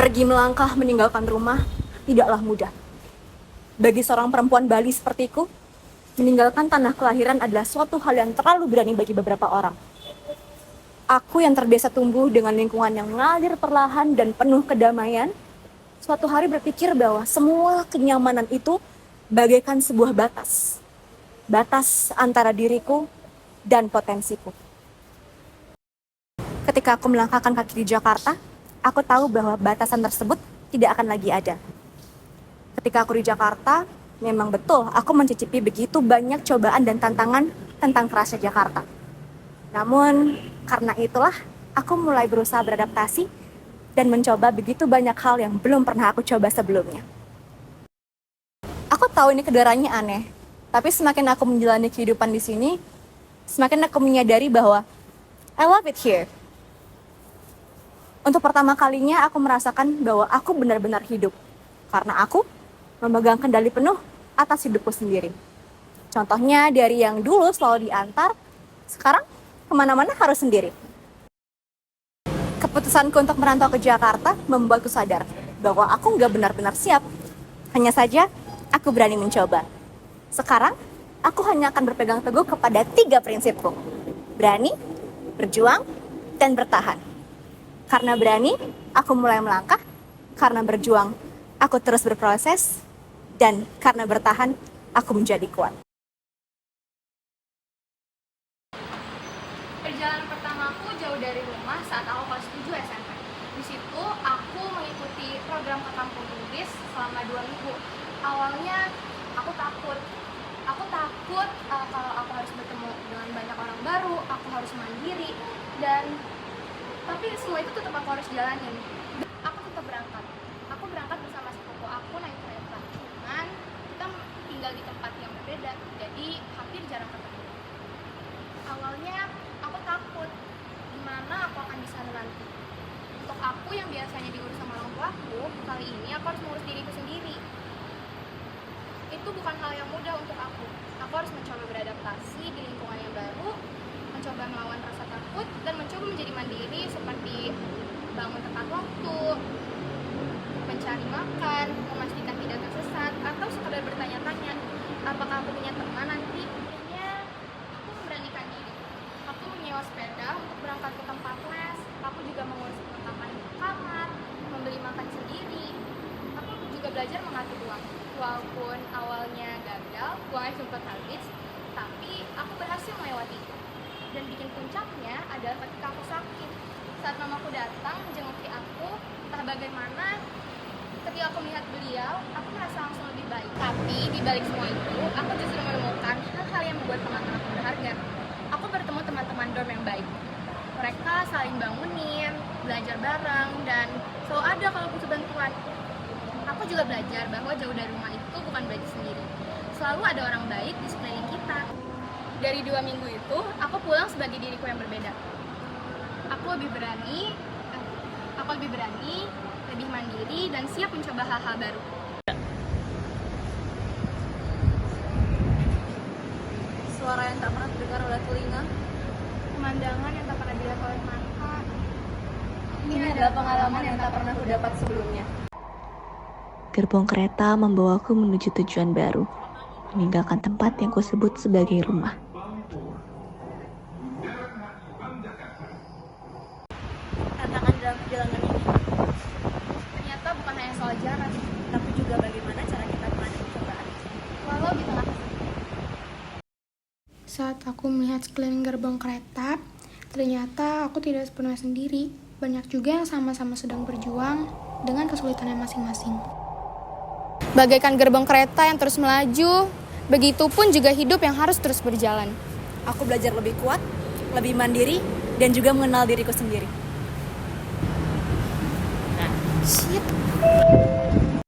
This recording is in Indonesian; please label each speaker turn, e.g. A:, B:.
A: Pergi melangkah meninggalkan rumah tidaklah mudah. Bagi seorang perempuan Bali sepertiku, meninggalkan tanah kelahiran adalah suatu hal yang terlalu berani bagi beberapa orang. Aku yang terbiasa tumbuh dengan lingkungan yang mengalir perlahan dan penuh kedamaian, suatu hari berpikir bahwa semua kenyamanan itu bagaikan sebuah batas. Batas antara diriku dan potensiku. Ketika aku melangkahkan kaki di Jakarta, aku tahu bahwa batasan tersebut tidak akan lagi ada. Ketika aku di Jakarta, memang betul aku mencicipi begitu banyak cobaan dan tantangan tentang kerasnya Jakarta. Namun, karena itulah aku mulai berusaha beradaptasi dan mencoba begitu banyak hal yang belum pernah aku coba sebelumnya. Aku tahu ini kedengarannya aneh, tapi semakin aku menjalani kehidupan di sini, semakin aku menyadari bahwa I love it here. Untuk pertama kalinya aku merasakan bahwa aku benar-benar hidup. Karena aku memegang kendali penuh atas hidupku sendiri. Contohnya dari yang dulu selalu diantar, sekarang kemana-mana harus sendiri. Keputusanku untuk merantau ke Jakarta membuatku sadar bahwa aku nggak benar-benar siap. Hanya saja, aku berani mencoba. Sekarang, aku hanya akan berpegang teguh kepada 3 prinsipku. Berani, berjuang, dan bertahan. Karena berani, aku mulai melangkah. Karena berjuang, aku terus berproses. Dan karena bertahan, aku menjadi kuat.
B: Perjalanan pertamaku jauh dari rumah saat aku kelas 7 SMP. Di situ aku mengikuti program ke kampung turis selama 2 minggu. Awalnya aku takut. Kalau aku harus bertemu dengan banyak orang baru, aku harus mandiri, tapi semua itu tetap aku harus jalanin. Aku tetap berangkat. Aku berangkat bersama sepupu aku naik kereta. Cuman kita tinggal di tempat yang berbeda, jadi hampir jarang ketemu. Awalnya aku takut gimana aku akan di sana nanti. Untuk aku yang biasanya diurus sama orang tuaku, kali ini aku harus mengurus diriku sendiri. Itu bukan hal yang mudah untuk aku. Aku harus mencoba beradaptasi di lingkungan yang baru, mencoba melawan rasa takut, dan mencoba menjadi mandiri seperti bangun tepat waktu, mencari makan, memastikan tidak tersesat, atau sekadar bertanya-tanya, apakah aku punya teman nanti. Akhirnya, aku memberanikan diri. Aku menyewa sepeda untuk berangkat ke tempat les, aku juga mengurus perlengkapan kamar, membeli makan sendiri. Aku juga belajar mengatur uang. Walaupun awalnya gagal, uangnya sempat habis, tapi aku berhasil melewati itu. Dan bikin puncaknya adalah ketika aku sakit. Saat mamaku datang menjenguki aku, entah bagaimana, ketika aku melihat beliau, aku merasa langsung lebih baik. Tapi di balik semua itu, aku justru menemukan hal-hal yang membuat teman-teman aku berharga. Aku bertemu teman-teman dorm yang baik. Mereka saling bangunin, belajar bareng, dan selalu ada kalau butuh bantuan. Aku juga belajar bahwa jauh dari rumah itu bukan belajar sendiri. Selalu ada orang baik di sekeliling kita. Dari 2 minggu itu, aku pulang sebagai diriku yang berbeda. Aku lebih berani, lebih mandiri, dan siap mencoba hal-hal baru.
A: Suara yang tak pernah terdengar oleh telinga.
B: Pemandangan yang tak pernah dilihat oleh mata.
A: Ini adalah pengalaman yang tak pernah aku dapat sebelumnya.
C: Gerbong kereta membawaku menuju tujuan baru, meninggalkan tempat yang kusebut sebagai rumah.
A: Tantangan dalam perjalanan ini
B: Ternyata bukan hanya soal jarak,
A: tapi juga bagaimana cara kita menghadapi cobaan.
B: walau di tengah kesepian.
D: Saat aku melihat sekeliling gerbong kereta, ternyata aku tidak sepenuhnya sendiri. Banyak juga yang sama-sama sedang berjuang dengan kesulitannya masing-masing.
B: Bagaikan gerbong kereta yang terus melaju, begitupun juga hidup yang harus terus berjalan.
A: Aku belajar lebih kuat, lebih mandiri, dan juga mengenal diriku sendiri.
B: Shit.